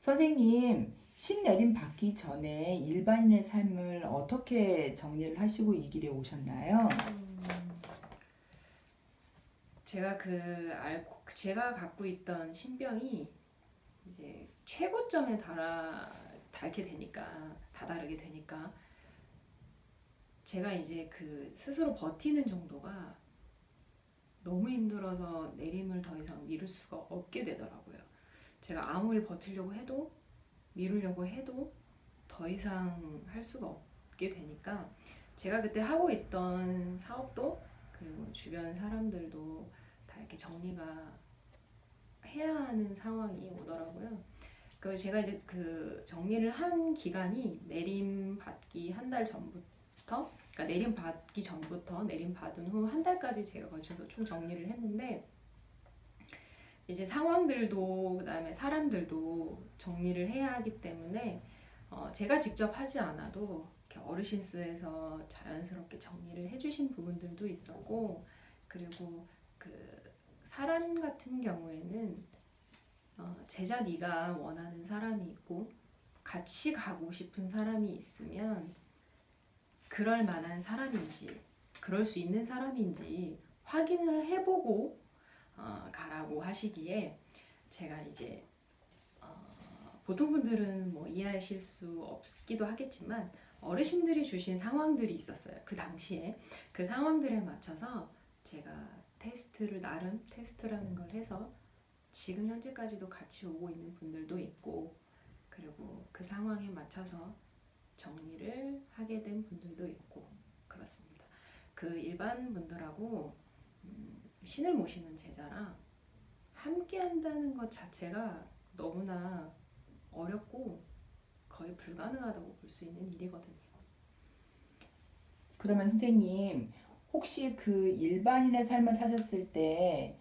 선생님, 신내림 받기 전에 일반인의 삶을 어떻게 정리를 하시고 이 길에 오셨나요? 제가 갖고 있던 신병이 이제 최고점에 다다르게 되니까 제가 이제 그 스스로 버티는 정도가 너무 힘들어서 내림을 더 이상 미룰 수가 없게 되더라고요. 제가 아무리 버티려고 해도 미루려고 해도 더 이상 할 수가 없게 되니까 제가 그때 하고 있던 사업도 그리고 주변 사람들도 다 이렇게 정리가 해야 하는 상황이 오더라고요. 그 제가 이제 그 정리를 한 기간이 내림 받기 한 달 전부터, 그러니까 내림 받기 전부터 내림 받은 후 한 달까지 제가 걸쳐서 총 정리를 했는데, 이제 상황들도 그다음에 사람들도 정리를 해야 하기 때문에 제가 직접 하지 않아도 이렇게 어르신 수에서 자연스럽게 정리를 해주신 부분들도 있었고, 그리고 그 사람 같은 경우에는 제자 네가 원하는 사람이 있고 같이 가고 싶은 사람이 있으면 그럴 만한 사람인지 그럴 수 있는 사람인지 확인을 해보고 가라고 하시기에, 제가 이제 보통 분들은 뭐 이해하실 수 없기도 하겠지만 어르신들이 주신 상황들이 있었어요. 그 당시에 그 상황들에 맞춰서 제가 나름 테스트라는 걸 해서 지금 현재까지도 같이 오고 있는 분들도 있고, 그리고 그 상황에 맞춰서 정리를 하게 된 분들도 있고 그렇습니다. 그 일반 분들하고 신을 모시는 제자랑 함께 한다는 것 자체가 너무나 어렵고 거의 불가능하다고 볼 수 있는 일이거든요. 그러면 선생님, 혹시 그 일반인의 삶을 사셨을 때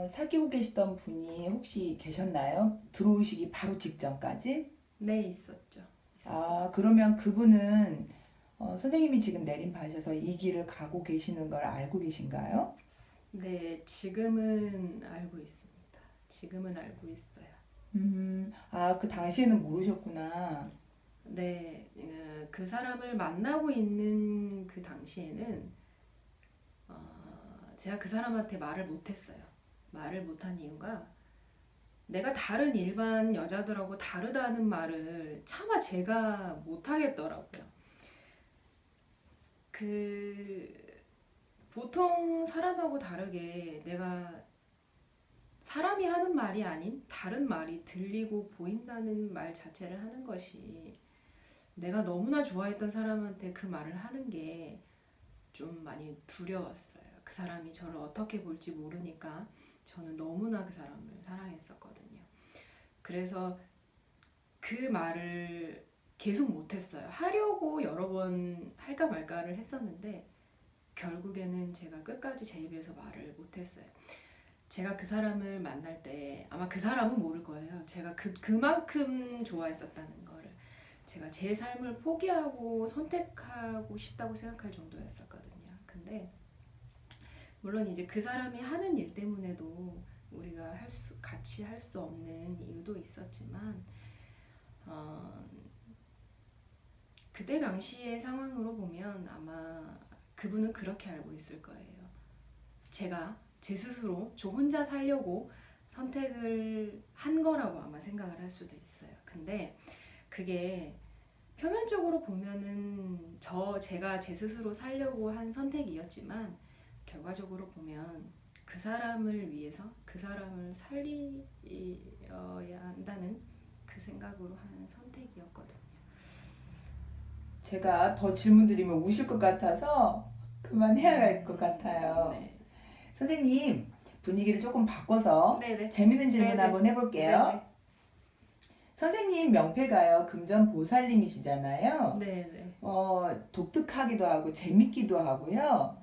사귀고 계시던 분이 혹시 계셨나요? 들어오시기 바로 직전까지? 네, 있었죠. 있었어요. 아, 그러면 그분은 선생님이 지금 내림 받으셔서 이 길을 가고 계시는 걸 알고 계신가요? 네, 지금은 알고 있습니다. 지금은 알고 있어요. 그 당시에는 모르셨구나. 네, 그 사람을 만나고 있는 그 당시에는 제가 그 사람한테 말을 못했어요. 말을 못한 이유가 내가 다른 일반 여자들하고 다르다는 말을 차마 제가 못하겠더라고요. 그 보통 사람하고 다르게 내가 사람이 하는 말이 아닌 다른 말이 들리고 보인다는 말 자체를 하는 것이, 내가 너무나 좋아했던 사람한테 그 말을 하는 게 좀 많이 두려웠어요. 그 사람이 저를 어떻게 볼지 모르니까 저는 너무나 그 사람을 사랑했었거든요. 그래서 그 말을 계속 못했어요. 하려고 여러 번 할까 말까를 했었는데 결국에는 제가 끝까지 제 입에서 말을 못했어요. 제가 그 사람을 만날 때 아마 그 사람은 모를 거예요. 제가 그만큼 좋아했었다는 거를. 제가 제 삶을 포기하고 선택하고 싶다고 생각할 정도였었거든요. 근데 물론 이제 그 사람이 하는 일 때문에도 우리가 같이 할 수 없는 이유도 있었지만, 그때 당시의 상황으로 보면 아마 그분은 그렇게 알고 있을 거예요. 제가 제 스스로 저 혼자 살려고 선택을 한 거라고 아마 생각을 할 수도 있어요. 근데 그게 표면적으로 보면은 제가 제 스스로 살려고 한 선택이었지만, 결과적으로 보면 그 사람을 위해서 그 사람을 살려야 한다는 그 생각으로 한 선택이었거든요. 제가 더 질문 드리면 우실 것 같아서 그만해야 할 것 같아요. 네. 선생님, 분위기를 조금 바꿔서 네네. 재밌는 질문 네네. 한번 해볼게요. 네네. 선생님 명패가요, 금전보살님이시잖아요. 네네. 독특하기도 하고 재밌기도 하고요.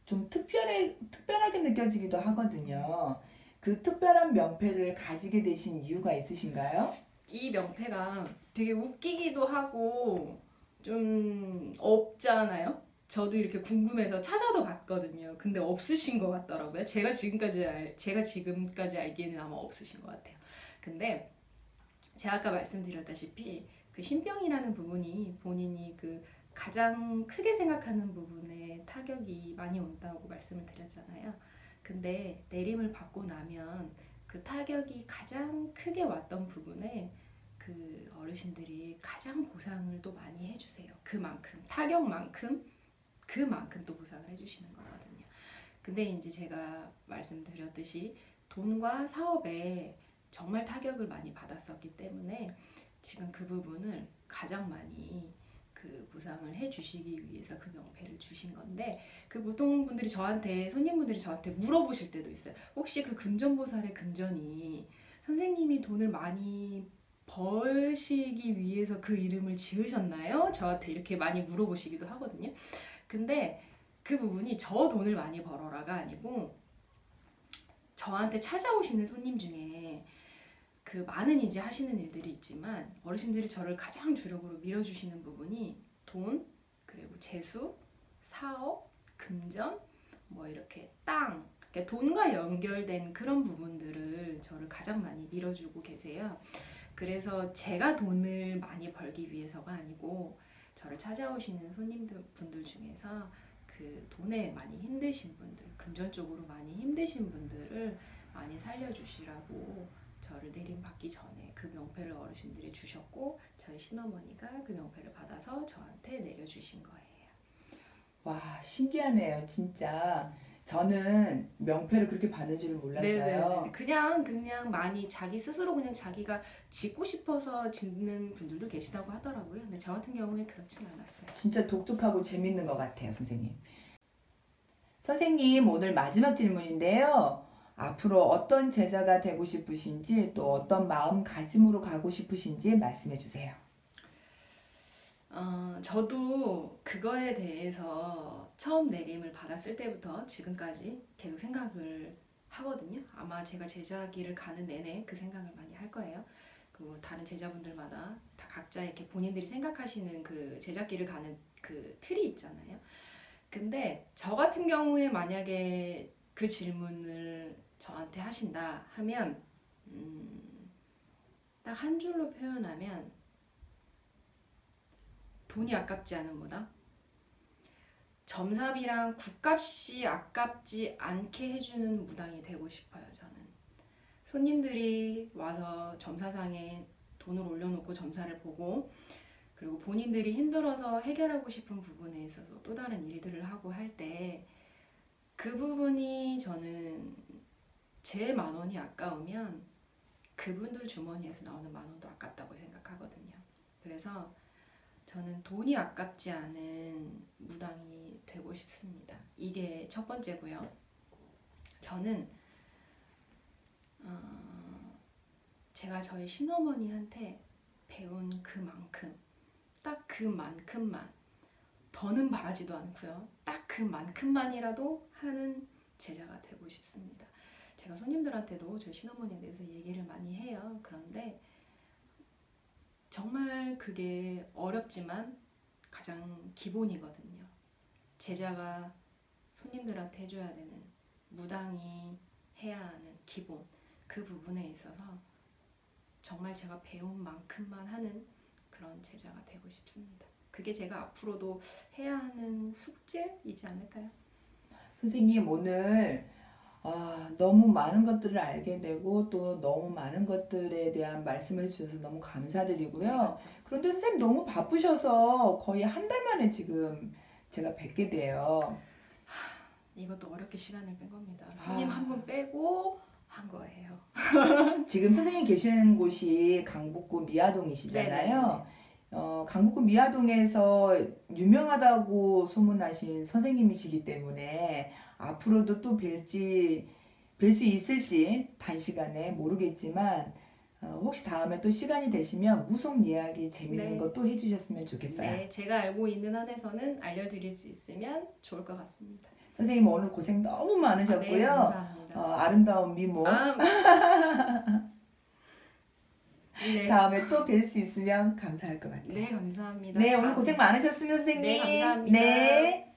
좀 특별하게 느껴지기도 하거든요. 그 특별한 명패를 가지게 되신 이유가 있으신가요? 이 명패가 되게 웃기기도 하고 좀 없잖아요. 저도 이렇게 궁금해서 찾아도 봤거든요. 근데 없으신 것 같더라고요. 제가 지금까지 알기에는 아마 없으신 것 같아요. 근데 제가 아까 말씀드렸다시피 그 신병이라는 부분이 본인이 그 가장 크게 생각하는 부분에 타격이 많이 온다고 말씀을 드렸잖아요. 근데 내림을 받고 나면 그 타격이 가장 크게 왔던 부분에 그 어르신들이 가장 보상을 또 많이 해주세요. 그만큼 타격만큼 그만큼 또 보상을 해주시는 거거든요. 근데 이제 제가 말씀드렸듯이 돈과 사업에 정말 타격을 많이 받았었기 때문에 지금 그 부분을 가장 많이 그 보상을 해주시기 위해서 그 명패를 주신 건데, 그 보통 분들이 저한테, 손님분들이 저한테 물어보실 때도 있어요. 혹시 그 금전보살의 금전이 선생님이 돈을 많이 벌시기 위해서 그 이름을 지으셨나요? 저한테 이렇게 많이 물어보시기도 하거든요. 근데 그 부분이 저 돈을 많이 벌어라가 아니고, 저한테 찾아오시는 손님 중에 그 많은 이제 하시는 일들이 있지만 어르신들이 저를 가장 주력으로 밀어주시는 부분이 돈, 그리고 재수, 사업, 금전, 뭐 이렇게 땅, 그러니까 돈과 연결된 그런 부분들을 저를 가장 많이 밀어주고 계세요. 그래서 제가 돈을 많이 벌기 위해서가 아니고 저를 찾아오시는 손님분들 중에서 그 돈에 많이 힘드신 분들, 금전 쪽으로 많이 힘드신 분들을 많이 살려주시라고 저를 내림받기 전에 그 명패를 어르신들이 주셨고, 저희 신어머니가 그 명패를 받아서 저한테 내려주신 거예요. 와, 신기하네요, 진짜. 저는 명패를 그렇게 받는 줄을 몰랐어요. 그냥 많이 자기 스스로 그냥 자기가 짓고 싶어서 짓는 분들도 계시다고 하더라고요. 근데 저 같은 경우는 그렇진 않았어요. 진짜 독특하고 재밌는 것 같아요, 선생님. 선생님, 오늘 마지막 질문인데요. 앞으로 어떤 제자가 되고 싶으신지, 또 어떤 마음가짐으로 가고 싶으신지 말씀해 주세요. 저도 그거에 대해서 처음 내림을 받았을 때부터 지금까지 계속 생각을 하거든요. 아마 제가 제자기를 가는 내내 그 생각을 많이 할 거예요. 그리고 다른 제자분들마다 다 각자 이렇게 본인들이 생각하시는 그 제자기를 가는 그 틀이 있잖아요. 근데 저 같은 경우에 만약에 그 질문을 저한테 하신다 하면 딱 한 줄로 표현하면 돈이 아깝지 않은 무당? 점삽이랑 굿값이 아깝지 않게 해주는 무당이 되고 싶어요. 저는 손님들이 와서 점사상에 돈을 올려놓고 점사를 보고, 그리고 본인들이 힘들어서 해결하고 싶은 부분에 있어서 또 다른 일들을 하고 할 때 그 부분이 저는 제 10,000원이 아까우면 그분들 주머니에서 나오는 10,000원도 아깝다고 생각하거든요. 그래서 저는 돈이 아깝지 않은 무당이 되고 싶습니다. 이게 첫 번째고요. 저는 제가 저희 신어머니한테 배운 그만큼, 딱 그만큼만, 더는 바라지도 않고요. 딱 그만큼만이라도 하는 제자가 되고 싶습니다. 제가 손님들한테도 저희 신어머니에 대해서 얘기를 많이 해요. 그런데 정말 그게 어렵지만 가장 기본이거든요. 제자가 손님들한테 해줘야 되는, 무당이 해야 하는 기본, 그 부분에 있어서 정말 제가 배운 만큼만 하는 그런 제자가 되고 싶습니다. 그게 제가 앞으로도 해야 하는 숙제이지 않을까요? 선생님, 오늘 너무 많은 것들을 알게 되고 또 너무 많은 것들에 대한 말씀을 해주셔서 너무 감사드리고요. 그런데 선생님 너무 바쁘셔서 거의 한 달 만에 지금 제가 뵙게 돼요. 이것도 어렵게 시간을 뺀 겁니다. 손님 한 분 빼고 한 거예요. 지금 선생님 계시는 곳이 강북구 미아동이시잖아요. 강북구 미아동에서 유명하다고 소문나신 선생님이시기 때문에 앞으로도 또 뵐 수 있을지 단시간에 모르겠지만 혹시 다음에 또 시간이 되시면 무속 이야기 재밌는 네. 것도 해주셨으면 좋겠어요. 네, 제가 알고 있는 한에서는 알려드릴 수 있으면 좋을 것 같습니다. 선생님 오늘 고생 너무 많으셨고요. 네, 감사합니다. 아름다운 미모 네. 다음에 또 뵐 수 있으면 감사할 것 같아요. 네, 감사합니다. 네, 오늘 고생 많으셨습니다, 선생님. 네, 감사합니다. 네.